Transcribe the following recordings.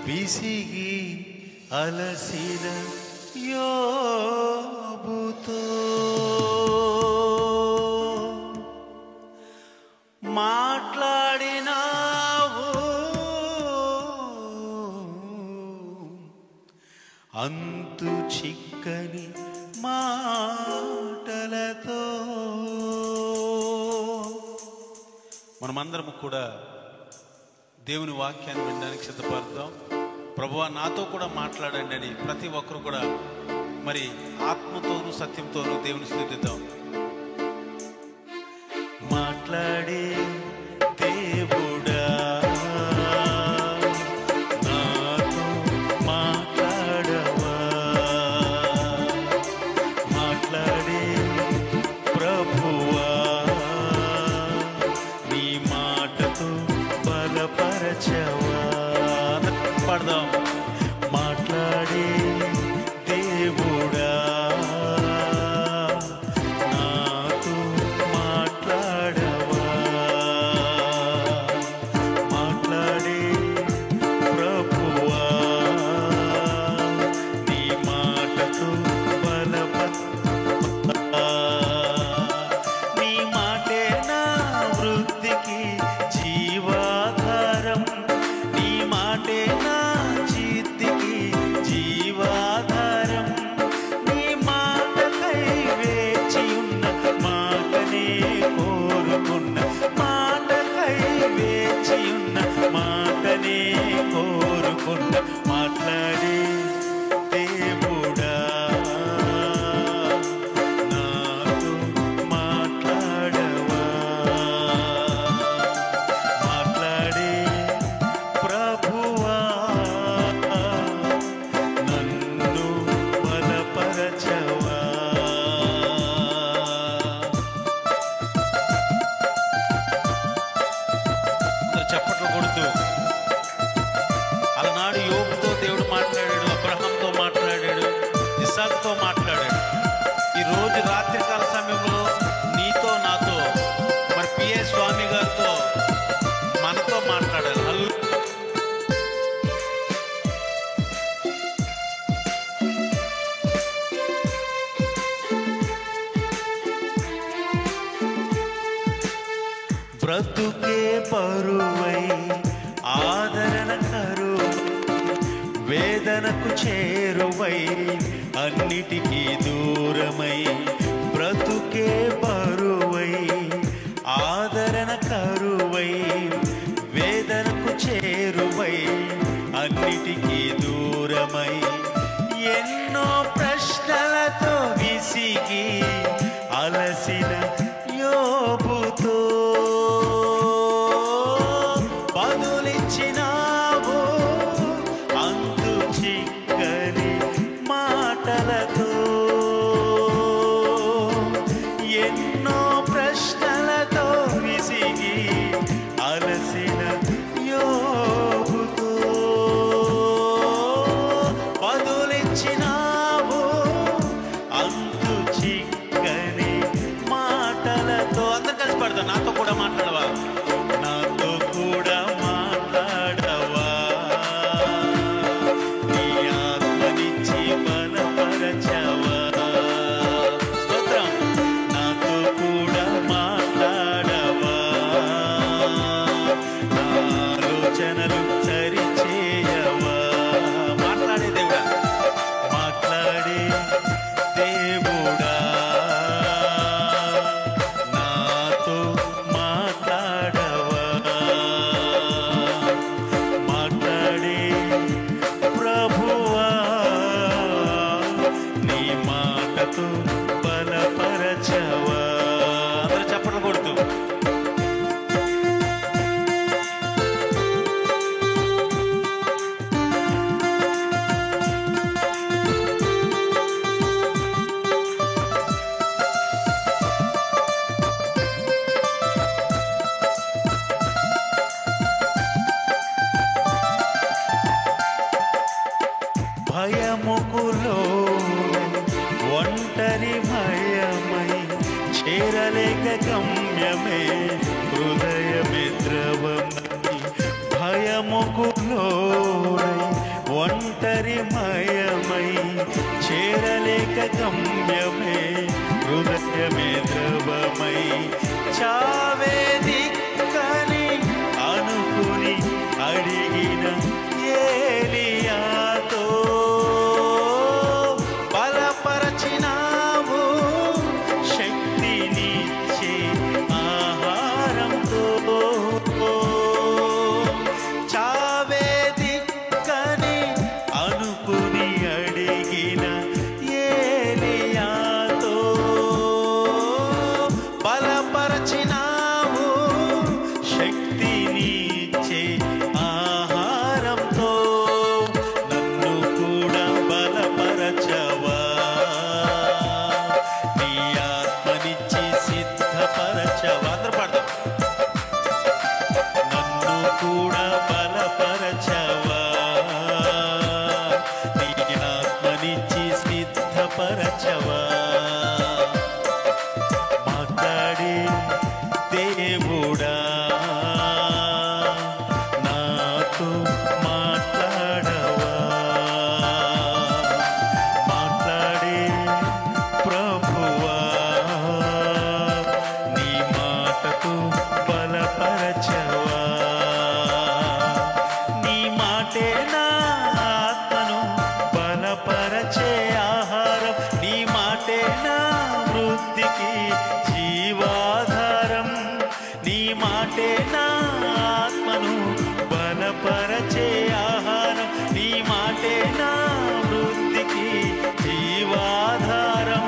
విసిగి అలసిన యోబుతో మాట్లాడినావు అంతు చిక్కని మాటలతో. మనమందరం కూడా దేవుని వాక్యాన్ని వినడానికి సిద్ధపడతాం. ప్రభువా నాతో కూడా మాట్లాడండి అని ప్రతి ఒక్కరు కూడా మరి ఆత్మతోనూ సత్యంతోనూ దేవుని స్తుతిద్దాం. మాట్లాడే దేవుడా నాతో మాట్లాడవా, మాట్లాడే ప్రభువా నీ మాటతో బలపరచవా. పడదాం. మాట్లాడే దేవుడా నాతో మాట్లాడవా, మాట్లాడే ప్రభువా నీ మాటతో నీ మాటే నా వృద్ధికి జీవాధారం, నీ మాటే నా చిత్తికి జీవాధారం. నీ మాటకై వేచి ఉన్న మాటనే కోరుకున్న, మాటకై వేచి ఉన్న మాటనే కోరుకున్న. మాట్లాడే దేవుడా నాతో మాట్లాడవా, మాట్లాడే ప్రభువా నన్ను బలపరచవా. చప్పట్లు కొడుతూ అలనాడు యోబుతో దేవుడు మాట్లాడాడు, అబ్రహాంతో మాట్లాడాడు, ఇస్సాకుతో మాట్లాడాడు. ఈరోజు రాత్రికాల సమయంలో నీతో నాతో మరి పిఏ స్వామి గారితో మనతో మాట్లాడాలి. బ్రతుకే పరువై ఆదరణ కరువై వేదనకు చేరువై అన్నిటికీ దూరమై, బ్రతుకే పరువై ఆదరణ కరువై వేదనకు చేరువై అన్నిటికీ దూరమై, ఎన్నో ప్రశ్నలతో విసిగి అలసిన యోబుతో బదులిచ్చినావు అంతు చిక్కని మాటలతో. ఎన్నో ప్రశ్నలతో విసిగి అలసిన యోబుతో బదులిచ్చినావు అంతు చిక్కని మాటలతో. అందరు కలిసి పడతాం. నాతో కూడా మాట్లాడవా, నాతో కూడా మాట్లాడవా, నీ ఆత్మనిచ్చి బలపరచవా. స్తోత్రం. నాతో కూడా మాట్లాడవా, నా ఆలోచనలు సరిచేయవా. మాట్లాడే దేవుడా, మాట్లాడే దేవుడా నాతో మాట్లాడవా, మాట్లాడే ప్రభువా నీ మాటతో బలపరచవా. అందరూ చప్పట్లు కొడుతూ భయముకులో ఒంటరి భయమై చేరలేక గమ్యమే హృదయమే ద్రవమై, భయముకులో మాటకు బలపరచవా. నీ మాటే నా ఆత్మను బలపరచే ఆహారం, నీ మాటే నా వృద్ధికి జీవాధారం. నీ మాటే నా ఆత్మను బలపరచే ఆహారం, నీ మాటే నా వృద్ధికి జీవాధారం.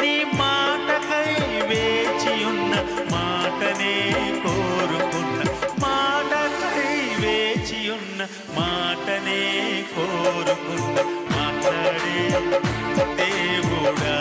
నీ మాటకై వేచియున్న మాటనే కోరుకున్న, మాటకై వేచియున్న మాటనే కోరుకున్న మాట్లాడే దేవుడా